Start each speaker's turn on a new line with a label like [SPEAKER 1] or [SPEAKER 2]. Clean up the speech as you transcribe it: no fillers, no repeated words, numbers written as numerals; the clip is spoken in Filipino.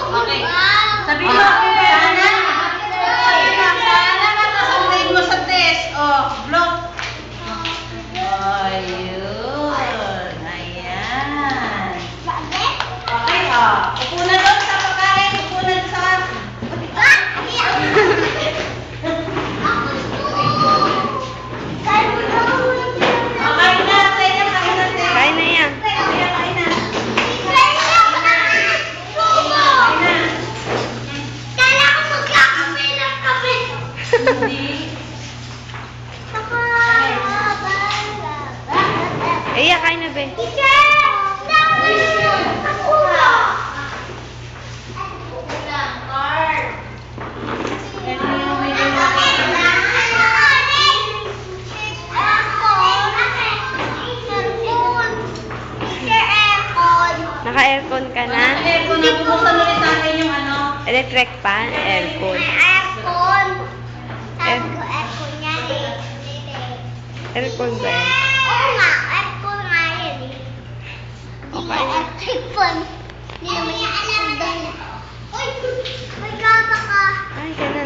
[SPEAKER 1] Okay. Sabi mo, sana matasundayin mo sa test. Oh, block. Ayun. Ayan. Okay, upo na doon sa pagkain. Upo na doon sa... Kain na, Taya. Kain na, Taya.
[SPEAKER 2] Kain na yan.
[SPEAKER 1] Taya, kain na. Hindi.
[SPEAKER 2] Iya, kain na, be. Naka-aircon ka na?
[SPEAKER 1] Aircon na, bubuksan ulit natin yung ano.
[SPEAKER 2] Electric fan, aircon. Aircon ba yan? Ay, ka na.